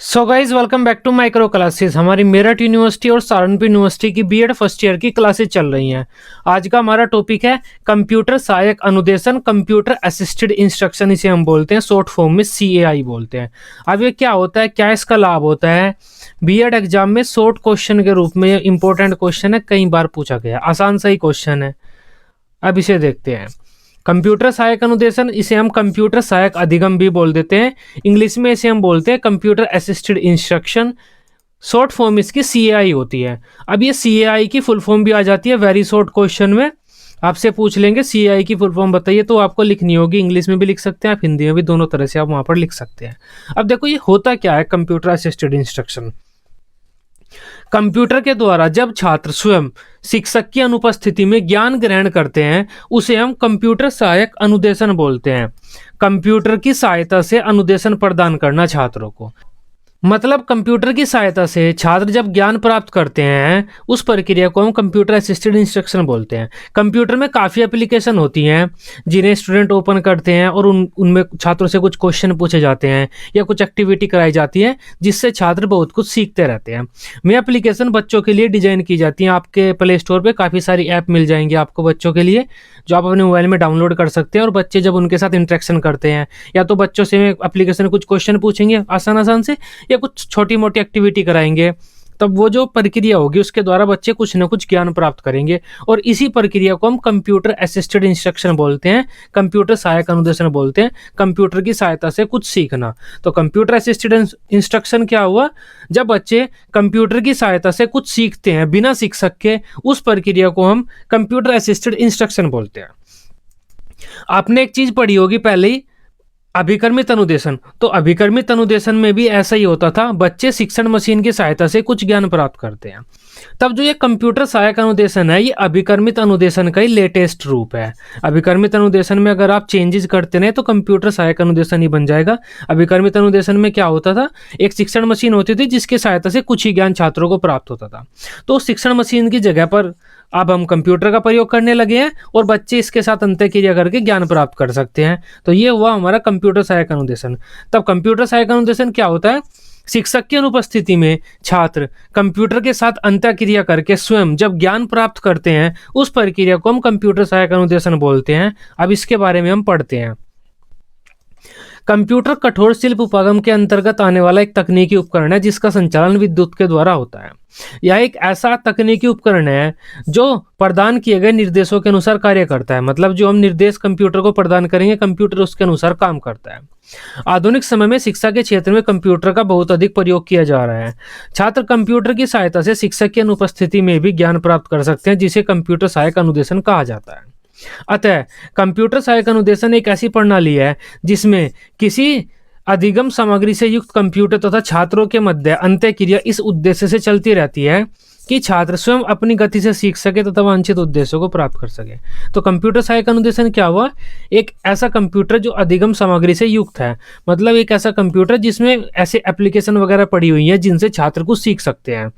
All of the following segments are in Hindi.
So guys welcome back to micro classes. हमारी मेरठ यूनिवर्सिटी और सहारनपुर यूनिवर्सिटी की बीएड फर्स्ट ईयर की क्लासेस चल रही हैं। आज का हमारा टॉपिक है कंप्यूटर सहायक अनुदेशन, कंप्यूटर असिस्टेड इंस्ट्रक्शन, इसे हम बोलते हैं शॉर्ट फॉर्म में सीएआई बोलते हैं। अब ये क्या होता है, क्या इसका लाभ होता है? बीएड एग्जाम में शॉर्ट क्वेश्चन के रूप में इंपॉर्टेंट क्वेश्चन है, कई बार पूछा गया, आसान सा ही क्वेश्चन है। अब इसे देखते हैं। कंप्यूटर सहायक अनुदेशन, इसे हम कंप्यूटर सहायक अधिगम भी बोल देते हैं। इंग्लिश में इसे हम बोलते हैं computer assisted instruction. Short form इसकी सीएआई होती है। अब ये सीएआई की फुल फॉर्म भी आ जाती है वेरी शॉर्ट क्वेश्चन में। आपसे पूछ लेंगे सीएआई की फुल फॉर्म बताइए, तो आपको लिखनी होगी। इंग्लिश में भी लिख सकते हैं आप, हिंदी में भी, दोनों तरह से आप वहां पर लिख सकते हैं। अब देखो ये होता क्या है कंप्यूटर असिस्टेड इंस्ट्रक्शन। कंप्यूटर के द्वारा जब छात्र स्वयं शिक्षक की अनुपस्थिति में ज्ञान ग्रहण करते हैं, उसे हम कंप्यूटर सहायक अनुदेशन बोलते हैं। कंप्यूटर की सहायता से अनुदेशन प्रदान करना छात्रों को, मतलब कंप्यूटर की सहायता से छात्र जब ज्ञान प्राप्त करते हैं, उस प्रक्रिया को हम कंप्यूटर असिस्टेड इंस्ट्रक्शन बोलते हैं। कंप्यूटर में काफ़ी एप्लीकेशन होती हैं जिन्हें स्टूडेंट ओपन करते हैं और उनमें छात्रों से कुछ क्वेश्चन पूछे जाते हैं या कुछ एक्टिविटी कराई जाती है, जिससे छात्र बहुत कुछ सीखते रहते हैं। ये एप्लीकेशन बच्चों के लिए डिजाइन की जाती हैं। आपके प्ले स्टोर पर काफ़ी सारी ऐप मिल जाएंगी आपको बच्चों के लिए, जो आप अपने मोबाइल में डाउनलोड कर सकते हैं। और बच्चे जब उनके साथ इंटरेक्शन करते हैं, या तो बच्चों से एप्लीकेशन कुछ क्वेश्चन पूछेंगे आसान से, या कुछ छोटी मोटी एक्टिविटी कराएंगे, तब वो जो प्रक्रिया होगी उसके द्वारा बच्चे कुछ ना कुछ ज्ञान प्राप्त करेंगे। और इसी प्रक्रिया को हम कंप्यूटर असिस्टेड इंस्ट्रक्शन बोलते हैं, कंप्यूटर सहायक अनुदेशन बोलते हैं। कंप्यूटर की सहायता से कुछ सीखना। तो कंप्यूटर असिस्टेड इंस्ट्रक्शन क्या हुआ? जब बच्चे कंप्यूटर की सहायता से कुछ सीखते हैं बिना शिक्षक के, उस प्रक्रिया को हम कंप्यूटर असिस्टेड इंस्ट्रक्शन बोलते हैं। आपने एक चीज पढ़ी होगी पहले ही, अभिकर्मित अनुदेशन। तो अभिकर्मित अनुदेशन में भी ऐसा ही होता था, बच्चे शिक्षण मशीन की सहायता से कुछ ज्ञान प्राप्त करते हैं। तब जो ये कंप्यूटर सहायक अनुदेशन है, ये अभिकर्मित अनुदेशन का ही लेटेस्ट रूप है। अभिकर्मित अनुदेशन में अगर आप चेंजेस करते रहे तो कंप्यूटर सहायक अनुदेशन ही बन जाएगा। अभिकर्मित अनुदेशन में क्या होता था, एक शिक्षण मशीन होती थी जिसकी सहायता से कुछ ही ज्ञान छात्रों को प्राप्त होता था। तो शिक्षण मशीन की जगह पर अब हम कंप्यूटर का प्रयोग करने लगे हैं और बच्चे इसके साथ अंतःक्रिया करके ज्ञान प्राप्त कर सकते हैं। तो ये हुआ हमारा कंप्यूटर सहायक अनुदेशन। तब कंप्यूटर सहायक अनुदेशन क्या होता है? शिक्षक की अनुपस्थिति में छात्र कंप्यूटर के साथ अंतःक्रिया करके स्वयं जब ज्ञान प्राप्त करते हैं, उस प्रक्रिया को हम कंप्यूटर सहायक अनुदेशन बोलते हैं। अब इसके बारे में हम पढ़ते हैं। कंप्यूटर कठोर शिल्प उपागम के अंतर्गत आने वाला एक तकनीकी उपकरण है जिसका संचालन विद्युत के द्वारा होता है। यह एक ऐसा तकनीकी उपकरण है जो प्रदान किए गए निर्देशों के अनुसार कार्य करता है। मतलब जो हम निर्देश कंप्यूटर को प्रदान करेंगे, कंप्यूटर उसके अनुसार काम करता है। आधुनिक समय में शिक्षा के क्षेत्र में कंप्यूटर का बहुत अधिक प्रयोग किया जा रहा है। छात्र कंप्यूटर की सहायता से शिक्षक की अनुपस्थिति में भी ज्ञान प्राप्त कर सकते हैं, जिसे कंप्यूटर सहायक अनुदेशन कहा जाता है। अतः कंप्यूटर सहायक अनुदेशन एक ऐसी प्रणाली है जिसमें किसी अधिगम सामग्री से युक्त कंप्यूटर तथा छात्रों के मध्य अंतःक्रिया इस उद्देश्य से चलती रहती है कि छात्र स्वयं अपनी गति से सीख सके तथा वांछित उद्देश्यों को प्राप्त कर सके। तो कंप्यूटर सहायक अनुदेशन क्या हुआ? एक ऐसा कंप्यूटर जो अधिगम सामग्री से युक्त है, मतलब एक ऐसा कंप्यूटर जिसमें ऐसे एप्लीकेशन वगैरह पड़ी हुई है जिनसे छात्र कुछ सीख सकते हैं।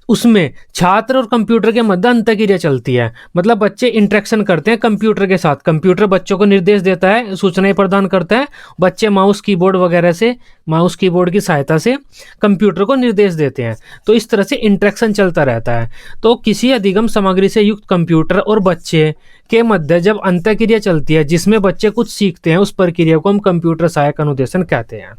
उसमें छात्र और कंप्यूटर के मध्य अंतःक्रिया चलती है, मतलब बच्चे इंटरेक्शन करते हैं कंप्यूटर के साथ। कंप्यूटर बच्चों को निर्देश देता है, सूचनाएं प्रदान करता है। बच्चे माउस कीबोर्ड वगैरह से, माउस कीबोर्ड की सहायता से कंप्यूटर को निर्देश देते हैं। तो इस तरह से इंटरेक्शन चलता रहता है। तो किसी अधिगम सामग्री से युक्त कंप्यूटर और बच्चे के मध्य जब अंतःक्रिया चलती है जिसमें बच्चे कुछ सीखते हैं, उस प्रक्रिया को हम कंप्यूटर सहायक अनुदेशन कहते हैं।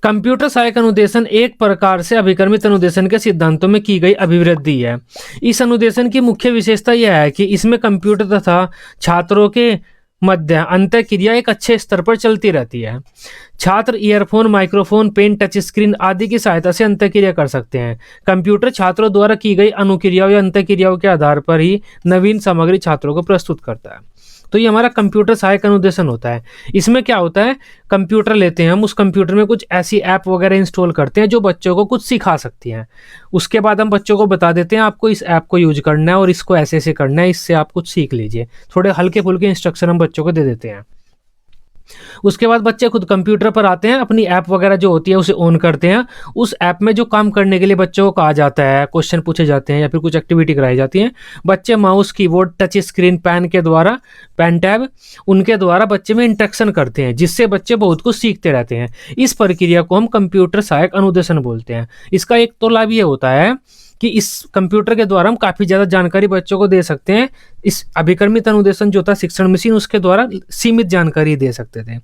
कंप्यूटर सहायक अनुदेशन एक प्रकार से अभिकर्मित अनुदेशन के सिद्धांतों में की गई अभिवृद्धि है। इस अनुदेशन की मुख्य विशेषता यह है कि इसमें कंप्यूटर तथा छात्रों के मध्य अंतःक्रिया एक अच्छे स्तर पर चलती रहती है। छात्र earphone, microphone, pen, touch screen आदि की सहायता से अंतःक्रिया कर सकते हैं। कंप्यूटर छात्रों द्वारा की गई अनुक्रियाओं या अंतःक्रियाओं के आधार पर ही नवीन सामग्री छात्रों को प्रस्तुत करता है। तो ये हमारा कंप्यूटर सहायक अनुदेशन होता है। इसमें क्या होता है, कंप्यूटर लेते हैं हम, उस कंप्यूटर में कुछ ऐसी ऐप वगैरह इंस्टॉल करते हैं जो बच्चों को कुछ सिखा सकती हैं। उसके बाद हम बच्चों को बता देते हैं आपको इस ऐप को यूज करना है और इसको ऐसे ऐसे करना है, इससे आप कुछ सीख लीजिए। थोड़े हल्के फुल्के इंस्ट्रक्शन हम बच्चों को दे देते हैं। उसके बाद बच्चे खुद कंप्यूटर पर आते हैं, अपनी ऐप वगैरह जो होती है उसे ऑन करते हैं। उस ऐप में जो काम करने के लिए बच्चों को कहा जाता है, क्वेश्चन पूछे जाते हैं या फिर कुछ एक्टिविटी कराई जाती है, बच्चे mouse, keyboard, touch screen, pen tab, उनके द्वारा बच्चे में इंटरेक्शन करते हैं, जिससे बच्चे बहुत कुछ सीखते रहते हैं। इस प्रक्रिया को हम कंप्यूटर सहायक अनुदेशन बोलते हैं। इसका एक तो लाभ ये होता है कि इस कंप्यूटर के द्वारा हम काफ़ी ज़्यादा जानकारी बच्चों को दे सकते हैं। इस अभिकर्मित अनुदेशन जो होता है शिक्षण मशीन, उसके द्वारा सीमित जानकारी दे सकते थे।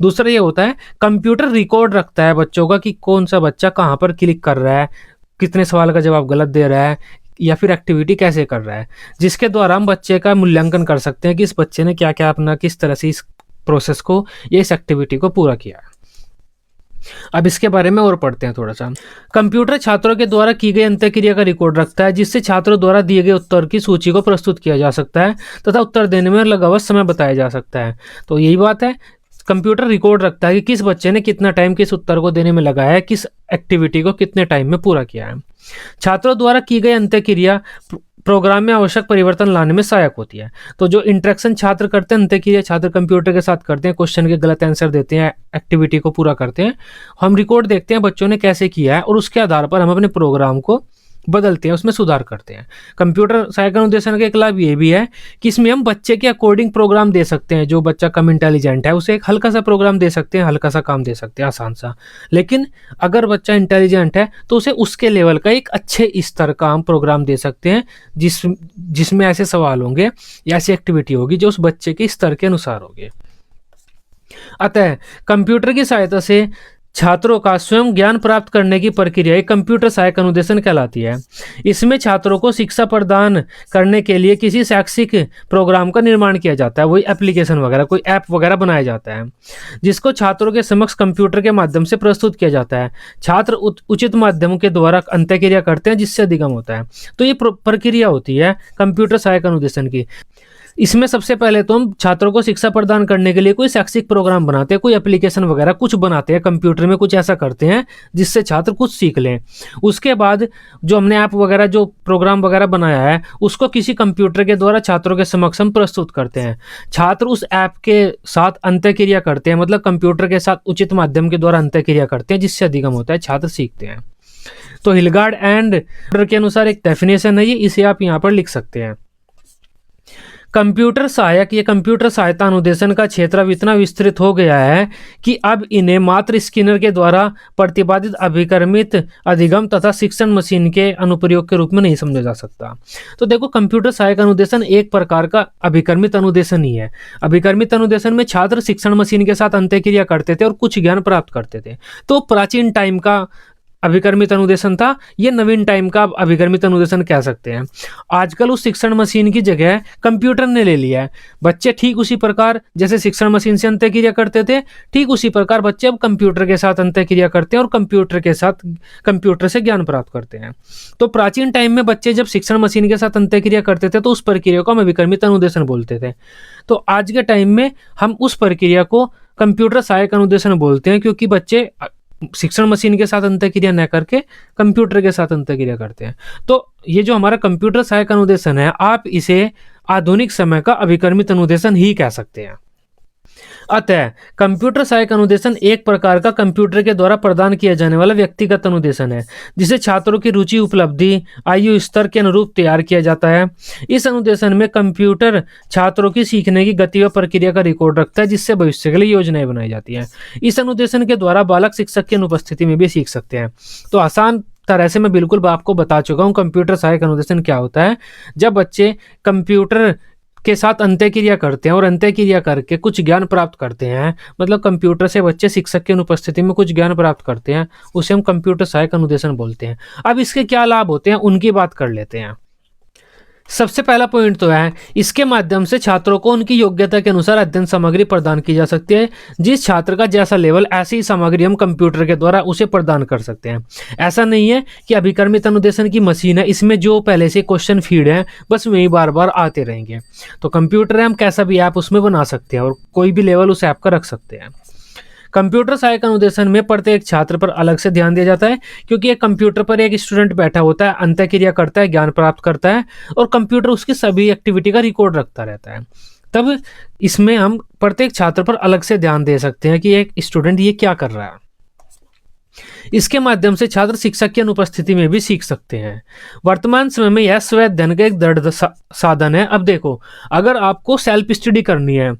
दूसरा ये होता है कंप्यूटर रिकॉर्ड रखता है बच्चों का कि कौन सा बच्चा कहाँ पर क्लिक कर रहा है, कितने सवाल का जवाब गलत दे रहा है या फिर एक्टिविटी कैसे कर रहा है, जिसके द्वारा हम बच्चे का मूल्यांकन कर सकते हैं कि इस बच्चे ने क्या क्या अपना किस तरह से इस प्रोसेस को या इस एक्टिविटी को पूरा किया है। अब इसके बारे में और पढ़ते हैं थोड़ा सा। कंप्यूटर छात्रों के द्वारा की गई अंतःक्रिया का रिकॉर्ड रखता है, जिससे छात्रों द्वारा दिए गए उत्तर की सूची को प्रस्तुत किया जा सकता है तथा उत्तर देने में लगा हुआ समय बताया जा सकता है। तो यही बात है, कंप्यूटर रिकॉर्ड रखता है कि किस बच्चे ने कितना टाइम किस उत्तर को देने में लगाया है, किस एक्टिविटी को कितने टाइम में पूरा किया है। छात्रों द्वारा की गई अंतःक्रिया प्रोग्राम में आवश्यक परिवर्तन लाने में सहायक होती है। तो जो इंटरेक्शन छात्र करते हैं, अंतःक्रिया छात्र कंप्यूटर के साथ करते हैं, क्वेश्चन के गलत आंसर देते हैं, एक्टिविटी को पूरा करते हैं, हम रिकॉर्ड देखते हैं बच्चों ने कैसे किया है और उसके आधार पर हम अपने प्रोग्राम को बदलते हैं, उसमें सुधार करते हैं। कंप्यूटर सहायक अनुदेशन का एक लाभ ये भी है कि इसमें हम बच्चे के अकॉर्डिंग प्रोग्राम दे सकते हैं। जो बच्चा कम इंटेलिजेंट है उसे एक हल्का सा प्रोग्राम दे सकते हैं, हल्का सा काम दे सकते हैं, आसान सा। लेकिन अगर बच्चा इंटेलिजेंट है तो उसे उसके लेवल का एक अच्छे स्तर का हम प्रोग्राम दे सकते हैं, जिसमें ऐसे सवाल होंगे या ऐसी एक्टिविटी होगी जो उस बच्चे के स्तर के अनुसार होगी। अतः कंप्यूटर की सहायता से छात्रों का स्वयं ज्ञान प्राप्त करने की प्रक्रिया एक कंप्यूटर सहायक अनुदेशन कहलाती है। इसमें छात्रों को शिक्षा प्रदान करने के लिए किसी शैक्षिक प्रोग्राम का निर्माण किया जाता है, वही एप्लीकेशन वगैरह, कोई ऐप वगैरह बनाया जाता है, जिसको छात्रों के समक्ष कंप्यूटर के माध्यम से प्रस्तुत किया जाता है। छात्र उचित माध्यमों के द्वारा अंतःक्रिया करते हैं, जिससे अधिगम होता है। तो ये प्रक्रिया होती है कंप्यूटर सहायक अनुदेशन की। इसमें सबसे पहले तो हम छात्रों को शिक्षा प्रदान करने के लिए कोई शैक्षिक प्रोग्राम बनाते हैं, कोई एप्लीकेशन वगैरह कुछ बनाते हैं, कंप्यूटर में कुछ ऐसा करते हैं जिससे छात्र कुछ सीख लें। उसके बाद जो हमने ऐप वगैरह जो प्रोग्राम वगैरह बनाया है उसको किसी कंप्यूटर के द्वारा छात्रों के समक्ष हम प्रस्तुत करते हैं। छात्र उस ऐप के साथ अंतःक्रिया करते हैं, मतलब कंप्यूटर के साथ उचित माध्यम के द्वारा अंतःक्रिया करते हैं, जिससे अधिगम होता है, छात्र सीखते हैं। तो हिलगार्ड एंड के अनुसार एक डेफिनेशन है ये, इसे आप यहाँ पर लिख सकते हैं। कंप्यूटर सहायक या कंप्यूटर सहायता अनुदेशन का क्षेत्र अब इतना विस्तृत हो गया है कि अब इन्हें मात्र स्किनर के द्वारा प्रतिपादित अभिकर्मित अधिगम तथा शिक्षण मशीन के अनुप्रयोग के रूप में नहीं समझा जा सकता। तो देखो, कंप्यूटर सहायक अनुदेशन एक प्रकार का अभिकर्मित अनुदेशन ही है। अभिकर्मित अनुदेशन में छात्र शिक्षण मशीन के साथ अंतःक्रिया करते थे और कुछ ज्ञान प्राप्त करते थे। तो प्राचीन टाइम का अभिकर्मित अनुदेशन था, ये नवीन टाइम का अभिकर्मित अनुदेशन कह सकते हैं। आजकल उस शिक्षण मशीन की जगह कंप्यूटर ने ले लिया है। बच्चे ठीक उसी प्रकार जैसे शिक्षण मशीन से अंतःक्रिया करते थे, ठीक उसी प्रकार बच्चे अब कंप्यूटर के साथ अंतःक्रिया करते हैं और कंप्यूटर से ज्ञान प्राप्त करते हैं। तो प्राचीन टाइम में बच्चे जब शिक्षण मशीन के साथ अंतःक्रिया करते थे तो उस प्रक्रिया को हम अभिकर्मित अनुदेशन बोलते थे। तो आज के टाइम में हम उस प्रक्रिया को कंप्यूटर सहायक अनुदेशन बोलते हैं, क्योंकि बच्चे शिक्षण मशीन के साथ अंतःक्रिया न करके कंप्यूटर के साथ अंतःक्रिया करते हैं। तो ये जो हमारा कंप्यूटर सहायक अनुदेशन है, आप इसे आधुनिक समय का अभिकर्मित अनुदेशन ही कह सकते हैं। अतः कंप्यूटर सहायक अनुदेशन एक प्रकार का कंप्यूटर के द्वारा प्रदान किया जाने वाला व्यक्तिगत अनुदेशन है, जिसे छात्रों की रुचि, उपलब्धि, आयु स्तर के अनुरूप तैयार किया जाता है। इस अनुदेशन में कंप्यूटर छात्रों की सीखने की गति व प्रक्रिया का रिकॉर्ड रखता है, जिससे भविष्य के लिए योजनाएं बनाई जाती हैं। इस अनुदेशन के द्वारा बालक शिक्षक की अनुपस्थिति में भी सीख सकते हैं। तो आसान तरह से मैं बिल्कुल आपको बता चुका हूँ कंप्यूटर सहायक अनुदेशन क्या होता है। जब बच्चे कंप्यूटर के साथ अंतःक्रिया करते हैं और अंतःक्रिया करके कुछ ज्ञान प्राप्त करते हैं, मतलब कंप्यूटर से बच्चे शिक्षक की अनुपस्थिति में कुछ ज्ञान प्राप्त करते हैं, उसे हम कंप्यूटर सहायक अनुदेशन बोलते हैं। अब इसके क्या लाभ होते हैं उनकी बात कर लेते हैं। सबसे पहला पॉइंट तो है, इसके माध्यम से छात्रों को उनकी योग्यता के अनुसार अध्ययन सामग्री प्रदान की जा सकती है। जिस छात्र का जैसा लेवल, ऐसी ही सामग्री हम कंप्यूटर के द्वारा उसे प्रदान कर सकते हैं। ऐसा नहीं है कि अभिकर्मित अनुदेशन की मशीन है, इसमें जो पहले से क्वेश्चन फीड है बस वही बार बार आते रहेंगे। तो कंप्यूटर है, हम कैसा भी ऐप उसमें बना सकते हैं और कोई भी लेवल उस ऐप का रख सकते हैं। कंप्यूटर सहायक अनुदेशन में प्रत्येक छात्र पर अलग से ध्यान दिया जाता है, क्योंकि एक कंप्यूटर पर एक स्टूडेंट बैठा होता है, अंतःक्रिया करता है, ज्ञान प्राप्त करता है और कंप्यूटर उसकी सभी एक्टिविटी का रिकॉर्ड रखता रहता है। तब इसमें हम प्रत्येक छात्र पर अलग से ध्यान दे सकते हैं कि एक स्टूडेंट ये क्या कर रहा है। इसके माध्यम से छात्र शिक्षक की अनुपस्थिति में भी सीख सकते हैं। वर्तमान समय में यह स्व अध्ययन का एक दृढ़ साधन है। अब देखो, अगर आपको सेल्फ स्टडी करनी है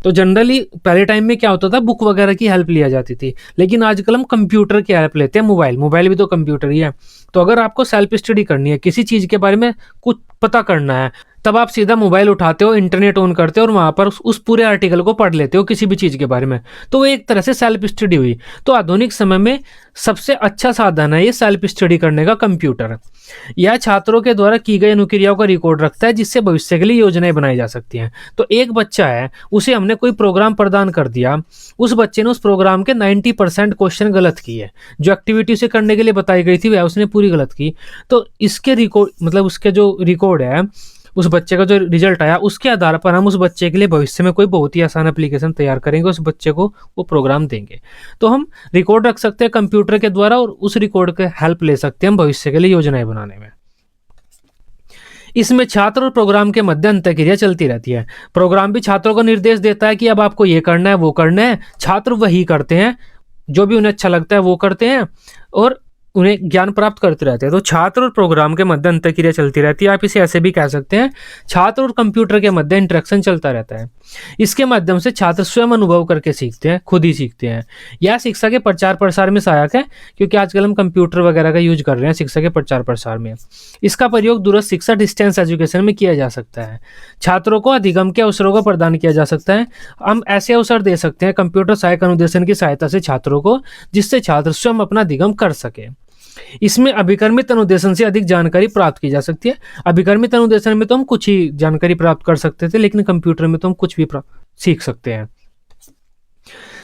तो जनरली पहले टाइम में क्या होता था, बुक वगैरह की हेल्प लिया जाती थी, लेकिन आजकल हम कंप्यूटर की हेल्प लेते हैं। मोबाइल भी तो कंप्यूटर ही है। तो अगर आपको सेल्फ स्टडी करनी है, किसी चीज़ के बारे में कुछ पता करना है, तब आप सीधा मोबाइल उठाते हो, इंटरनेट ऑन करते हो और वहाँ पर उस पूरे आर्टिकल को पढ़ लेते हो किसी भी चीज़ के बारे में। तो वो एक तरह से सेल्फ स्टडी हुई। तो आधुनिक समय में सबसे अच्छा साधन है ये सेल्फ स्टडी करने का कंप्यूटर। यह छात्रों के द्वारा की गई अनुक्रियाओं का रिकॉर्ड रखता है, जिससे भविष्य के लिए योजनाएं बनाई जा सकती हैं। तो एक बच्चा है, उसे हमने कोई प्रोग्राम प्रदान कर दिया, उस बच्चे ने उस प्रोग्राम के 90% क्वेश्चन गलत किए, जो एक्टिविटी उसे करने के लिए बताई गई थी वह उसने पूरी गलत की। तो इसके रिकॉर्ड, मतलब उसके जो रिकॉर्ड है, उस बच्चे का जो रिजल्ट आया, उसके आधार पर हम उस बच्चे के लिए भविष्य में कोई बहुत ही आसान एप्लीकेशन तैयार करेंगे, उस बच्चे को वो प्रोग्राम देंगे। तो हम रिकॉर्ड रख सकते हैं कंप्यूटर के द्वारा और उस रिकॉर्ड के हेल्प ले सकते हैं हम भविष्य के लिए योजनाएं बनाने में। इसमें छात्र और प्रोग्राम के मध्य अंतःक्रिया चलती रहती है। प्रोग्राम भी छात्रों को निर्देश देता है कि अब आपको ये करना है, वो करना है। छात्र वही करते हैं, जो भी उन्हें अच्छा लगता है वो करते हैं और उन्हें ज्ञान प्राप्त करते रहते हैं। तो छात्र और प्रोग्राम के मध्य अंतःक्रिया चलती रहती है। आप इसे ऐसे भी कह सकते हैं, छात्र और कंप्यूटर के मध्य इंटरेक्शन चलता रहता है। इसके माध्यम से छात्र स्वयं अनुभव करके सीखते हैं, खुद ही सीखते हैं। यह शिक्षा के प्रचार प्रसार में सहायक है, क्योंकि आजकल हम कंप्यूटर वगैरह का यूज कर रहे हैं शिक्षा के प्रचार प्रसार में। इसका प्रयोग दूरस्थ शिक्षा, डिस्टेंस एजुकेशन में किया जा सकता है। छात्रों को अधिगम के अवसरों को प्रदान किया जा सकता है। हम ऐसे अवसर दे सकते हैं कंप्यूटर सहायक अनुदेशन की सहायता से छात्रों को, जिससे छात्र स्वयं अपना अधिगम कर सके। इसमें अभिकर्मित अनुदेशन से अधिक जानकारी प्राप्त की जा सकती है। अभिकर्मित अनुदेशन में तो हम कुछ ही जानकारी प्राप्त कर सकते थे, लेकिन कंप्यूटर में तो हम कुछ भी सीख सकते हैं।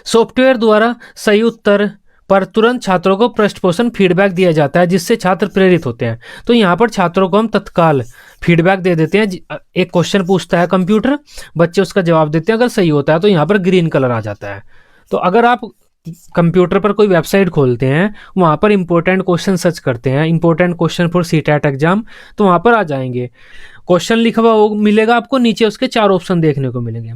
सॉफ्टवेयर द्वारा सही उत्तर पर तुरंत छात्रों को पृष्ठपोषण फीडबैक दिया जाता है, जिससे छात्र प्रेरित होते हैं। तो यहाँ पर छात्रों को हम तत्काल फीडबैक दे देते हैं। एक क्वेश्चन पूछता है कंप्यूटर, बच्चे उसका जवाब देते हैं, अगर सही होता है तो यहाँ पर ग्रीन कलर आ जाता है। तो अगर आप कंप्यूटर पर कोई वेबसाइट खोलते हैं, वहाँ पर इंपॉर्टेंट क्वेश्चन सर्च करते हैं, important question for CTET exam, तो वहाँ पर आ जाएंगे। क्वेश्चन लिखा हुआ मिलेगा आपको, नीचे उसके 4 ऑप्शन देखने को मिलेंगे।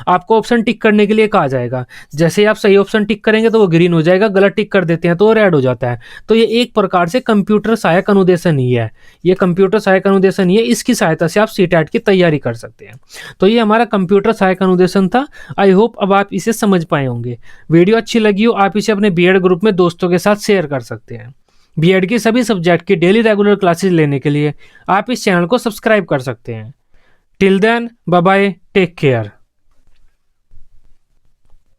आपको ऑप्शन टिक करने के लिए कहा जाएगा। जैसे आप सही ऑप्शन टिक करेंगे तो वो ग्रीन हो जाएगा, गलत टिक कर देते हैं तो वो रेड हो जाता है। तो ये एक प्रकार से कंप्यूटर सहायक अनुदेशन ही है। ये कंप्यूटर सहायक अनुदेशन ही है, इसकी सहायता से आप सीटेट की तैयारी कर सकते हैं। तो ये हमारा कंप्यूटर सहायक अनुदेशन था। आई होप अब आप इसे समझ पाए होंगे। वीडियो अच्छी लगी हो, आप इसे अपने बीएड ग्रुप में दोस्तों के साथ शेयर कर सकते हैं। बीएड की सभी सब्जेक्ट की डेली रेगुलर क्लासेस लेने के लिए आप इस चैनल को सब्सक्राइब कर सकते हैं। Till then, bye bye, take care.